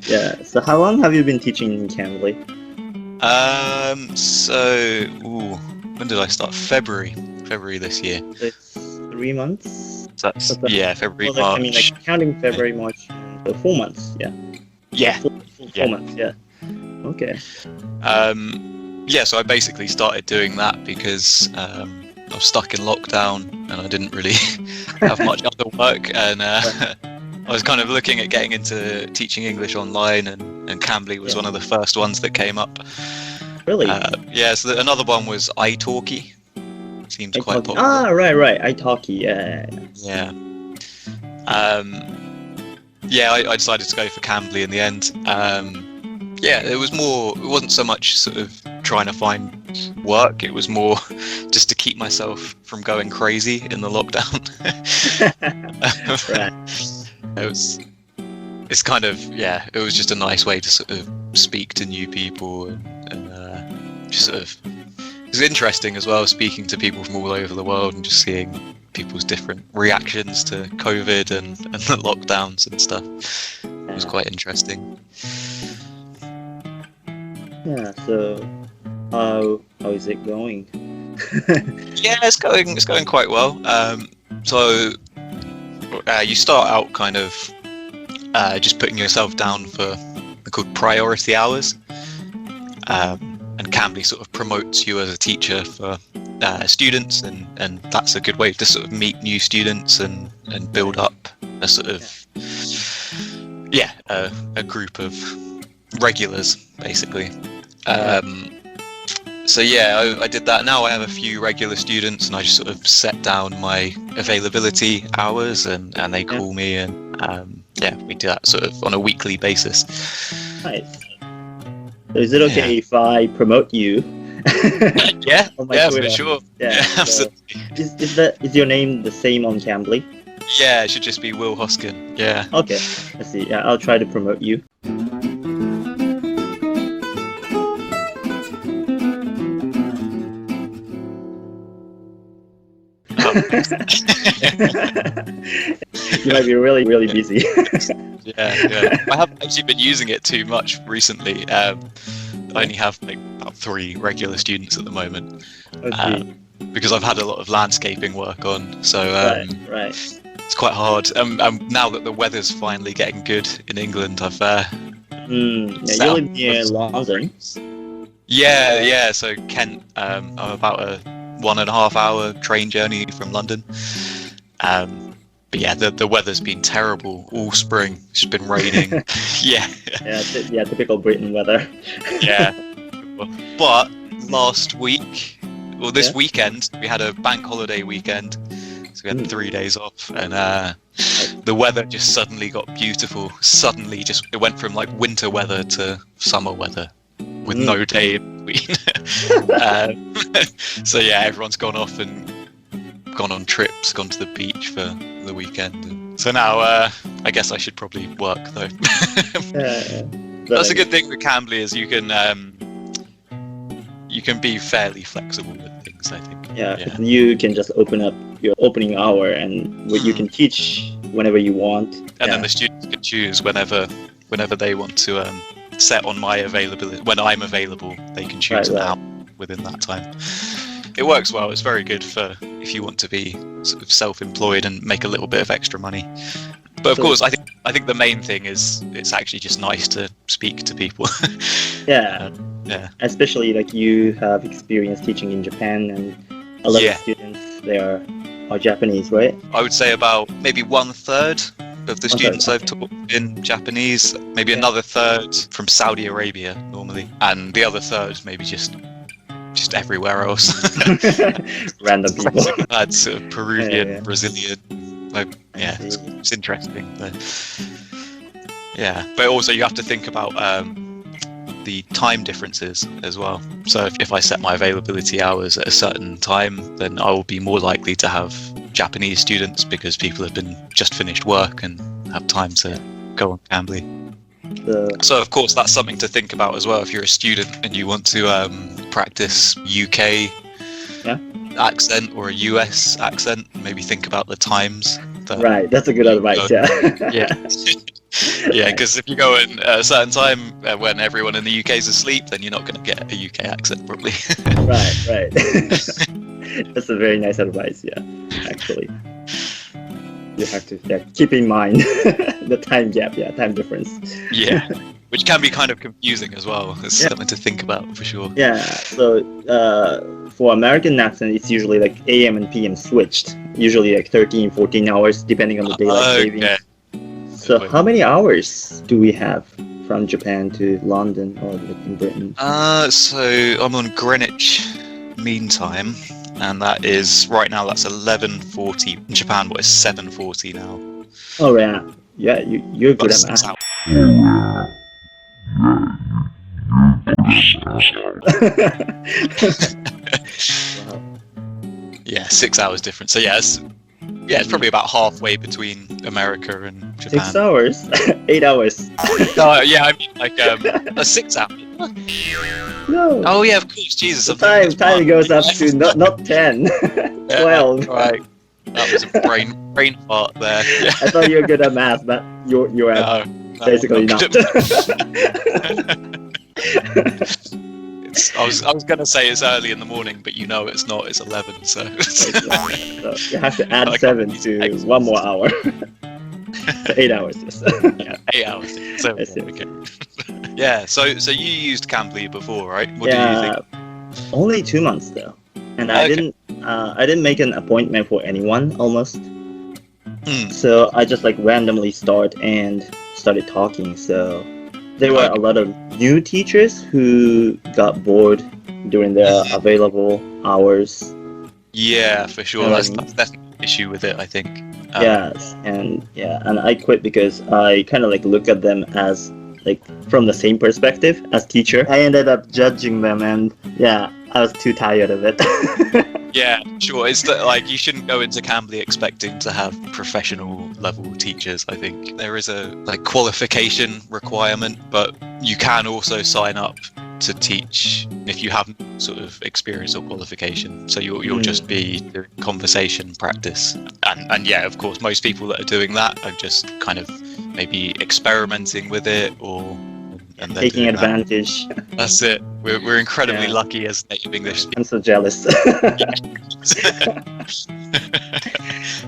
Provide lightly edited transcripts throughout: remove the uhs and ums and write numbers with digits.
Yeah. So how long have you been teaching in Cambly? When did I start? February this year. It's 3 months. So that's February, well, March. I mean, like counting February, March, 4 months. Yeah. Yeah. Full 4 months. Yeah. Okay. So I basically started doing that because I was stuck in lockdown and I didn't really have much other work, and I was kind of looking at getting into teaching English online, and Cambly was one of the first ones that came up. Really? So another one was italki. Seems quite popular. Ah, right. italki, yeah. I decided to go for Cambly in the end. It wasn't so much sort of trying to find work, it was more just to keep myself from going crazy in the lockdown. Right. It was just a nice way to sort of speak to new people, and just sort of, it was interesting as well, speaking to people from all over the world and just seeing people's different reactions to COVID and the lockdowns and stuff. It was quite interesting. Yeah, so how is it going? Yeah, it's going quite well. So you start out kind of just putting yourself down for they're called priority hours, and Cambly sort of promotes you as a teacher for students, and that's a good way to sort of meet new students and build up a sort of a group of regulars basically. I did that. Now I have a few regular students, and I just sort of set down my availability hours, and they call me, and we do that sort of on a weekly basis. Nice. So is it okay if I promote you? Yeah, Twitter? for sure. Yeah, absolutely. Is your name the same on Cambly? Yeah, it should just be Will Hoskin. Yeah. Okay, let's see. Yeah, I'll try to promote you. You might be really, really busy. Yeah. I haven't actually been using it too much recently. I only have about 3 regular students at the moment, because I've had a lot of landscaping work on. So right. It's quite hard. Now that the weather's finally getting good in England, I've you live near London. Yeah. So Kent, I'm about a 1.5 hour train journey from London. But yeah, the weather's been terrible all spring. It's been raining. Yeah, typical Britain weather. Yeah. But last week, this weekend, we had a bank holiday weekend. So we had 3 days off, and the weather just suddenly got beautiful. Suddenly, it went from like winter weather to summer weather with no day in between. So yeah, everyone's gone off and gone on trips, gone to the beach for the weekend. So now I guess I should probably work though. That's a good thing with Cambly, is you can be fairly flexible with things, I think. Yeah. You can just open up your opening hour, and you can teach whenever you want. And then the students can choose whenever they want to set on my availability. When I'm available, they can choose an hour within that time. It works well. It's very good for if you want to be sort of self-employed and make a little bit of extra money. But of course, I think the main thing is it's actually just nice to speak to people. Yeah. Especially like you have experience teaching in Japan, and a lot of students there are Japanese, right? I would say about maybe 1/3 of the students I've taught in Japanese, maybe another 1/3 from Saudi Arabia normally, and the other 1/3 maybe just everywhere else. Random people. I'd sort of Peruvian, Brazilian. It's interesting. But also you have to think about the time differences as well. So if I set my availability hours at a certain time, then I will be more likely to have Japanese students, because people have been just finished work and have time to go on Cambly. So of course that's something to think about as well. If you're a student and you want to practice UK accent or a US accent, maybe think about the times Right, that's a good advice. Yeah. Yeah. Yeah, because if you go in at a certain time when everyone in the UK is asleep, then you're not going to get a UK accent probably. Right. That's a very nice advice. Yeah, actually, you have to keep in mind the time gap. Yeah, time difference. Yeah, which can be kind of confusing as well. It's something to think about for sure. Yeah. So for American accent, it's usually like AM and PM switched. Usually like 13, 14 hours depending on the daylight savings. So how many hours do we have from Japan to London or in Britain? So I'm on Greenwich Mean Time, and that is right now. That's 11:40 in Japan. What is 7:40 now? Oh yeah. You're good at math. Wow. Yeah, 6 hours difference. So it's probably about halfway between America and Japan. 6 hours? 8 hours. Oh yeah, I mean like 6 hours. No. Oh yeah, of course. Jesus. The time goes up to not 10, 12. Right. That was a brain fart there. Yeah. I thought you were good at math, but you're basically not. I was going to say it's early in the morning, but you know it's not. It's 11, so So you have to add 7 to 1 more hour. So 8 hours. Yes. Yeah, 8 hours. So okay. Yeah. So you used Cambly before, right? What do you think? Only 2 months though, and I didn't make an appointment for anyone almost. So I just like randomly started talking. So there were a lot of new teachers who got bored during their available hours. Yeah, for sure. That's definitely an issue with it, I think. Yes, and I quit because I kind of like look at them as like from the same perspective as teacher. I ended up judging them, and I was too tired of it. Yeah, sure. It's like you shouldn't go into Cambly expecting to have professional level teachers. I think there is a qualification requirement, but you can also sign up to teach if you haven't sort of experience or qualification. So you'll just be doing conversation practice, and of course, most people that are doing that are just kind of maybe experimenting with it and taking advantage. That's it. We're incredibly lucky as native English speakers. I'm so jealous.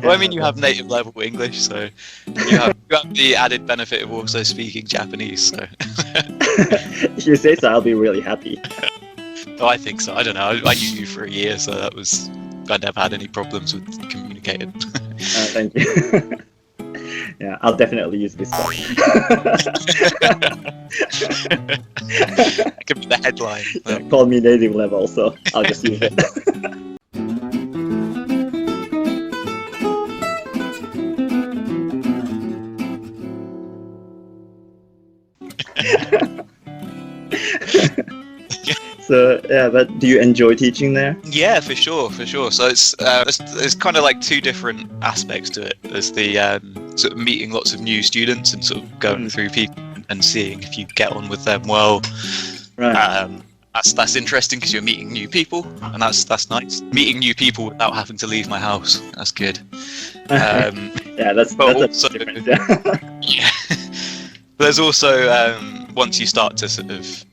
Well, I mean, you have native level English, so you have the added benefit of also speaking Japanese. So if you say so, I'll be really happy. Oh, I think so. I don't know. I knew you for a year, so I never had any problems with communicating. Thank you. Yeah, I'll definitely use this one. That could be the headline. Call me native level, so I'll just use it. So but do you enjoy teaching there? Yeah, for sure. So it's kind of like two different aspects to it. There's the sort of meeting lots of new students and sort of going through people and seeing if you get on with them well. Right. That's interesting because you're meeting new people, and that's nice. Meeting new people without having to leave my house. That's good. That's also, different. Yeah. There's also once you start to sort of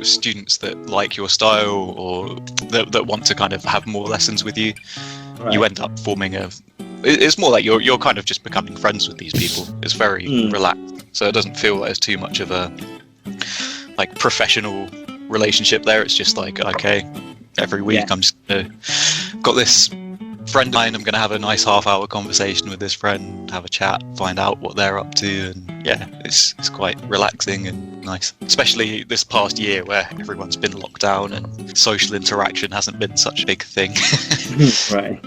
students that like your style or that want to kind of have more lessons with you, you end up forming it's more like you're kind of just becoming friends with these people. It's very relaxed, so it doesn't feel like there's too much of a like professional relationship there. It's just like, okay, every week I'm just got this friend of mine, I'm going to have a nice half-hour conversation with this friend, have a chat, find out what they're up to, and it's quite relaxing and nice. Especially this past year where everyone's been locked down and social interaction hasn't been such a big thing. Right.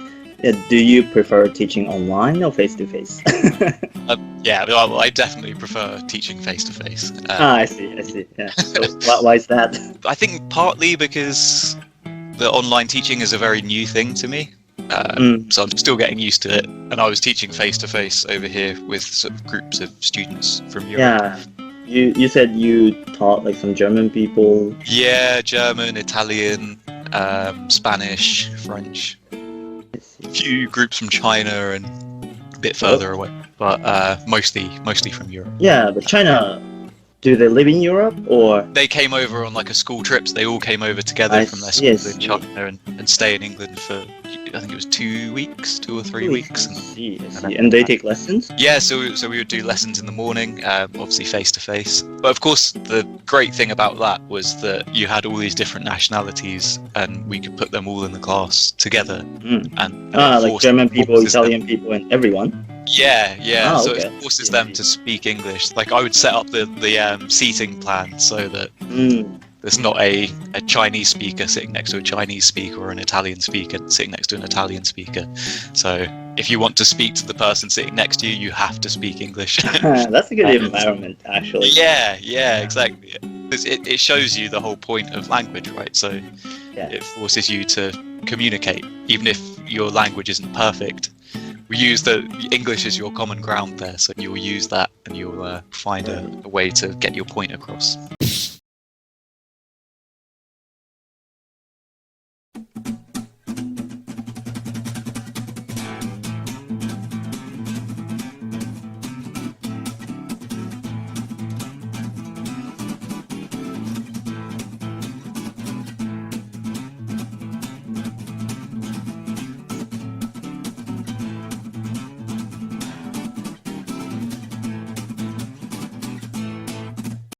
Yeah, do you prefer teaching online or face-to-face? Well, I definitely prefer teaching face-to-face. I see. Yeah. So why is that? I think partly because the online teaching is a very new thing to me. So I'm still getting used to it, and I was teaching face-to-face over here with sort of groups of students from Europe. Yeah, you said you taught like some German people. Yeah, German, Italian, Spanish, French. A few groups from China and a bit further away, but mostly from Europe. Yeah, but China, do they live in Europe or? They came over on like a school trip. So they all came over together from their schools in China and stay in England for, I think it was 2 weeks, 2 or 3 weeks. I see. And they take lessons? Yeah, so we would do lessons in the morning, obviously face to face. But of course, the great thing about that was that you had all these different nationalities, and we could put them all in the class together. And like German people, Italian people, and everyone. Yeah. So okay. it forces them to speak English. Like I would set up the seating plan so that there's not a Chinese speaker sitting next to a Chinese speaker or an Italian speaker sitting next to an Italian speaker. So if you want to speak to the person sitting next to you, you have to speak English. That's a good environment, actually. Yeah, exactly. It shows you the whole point of language, right? So it forces you to communicate, even if your language isn't perfect. We use the English as your common ground there, so you'll use that and you'll find a way to get your point across.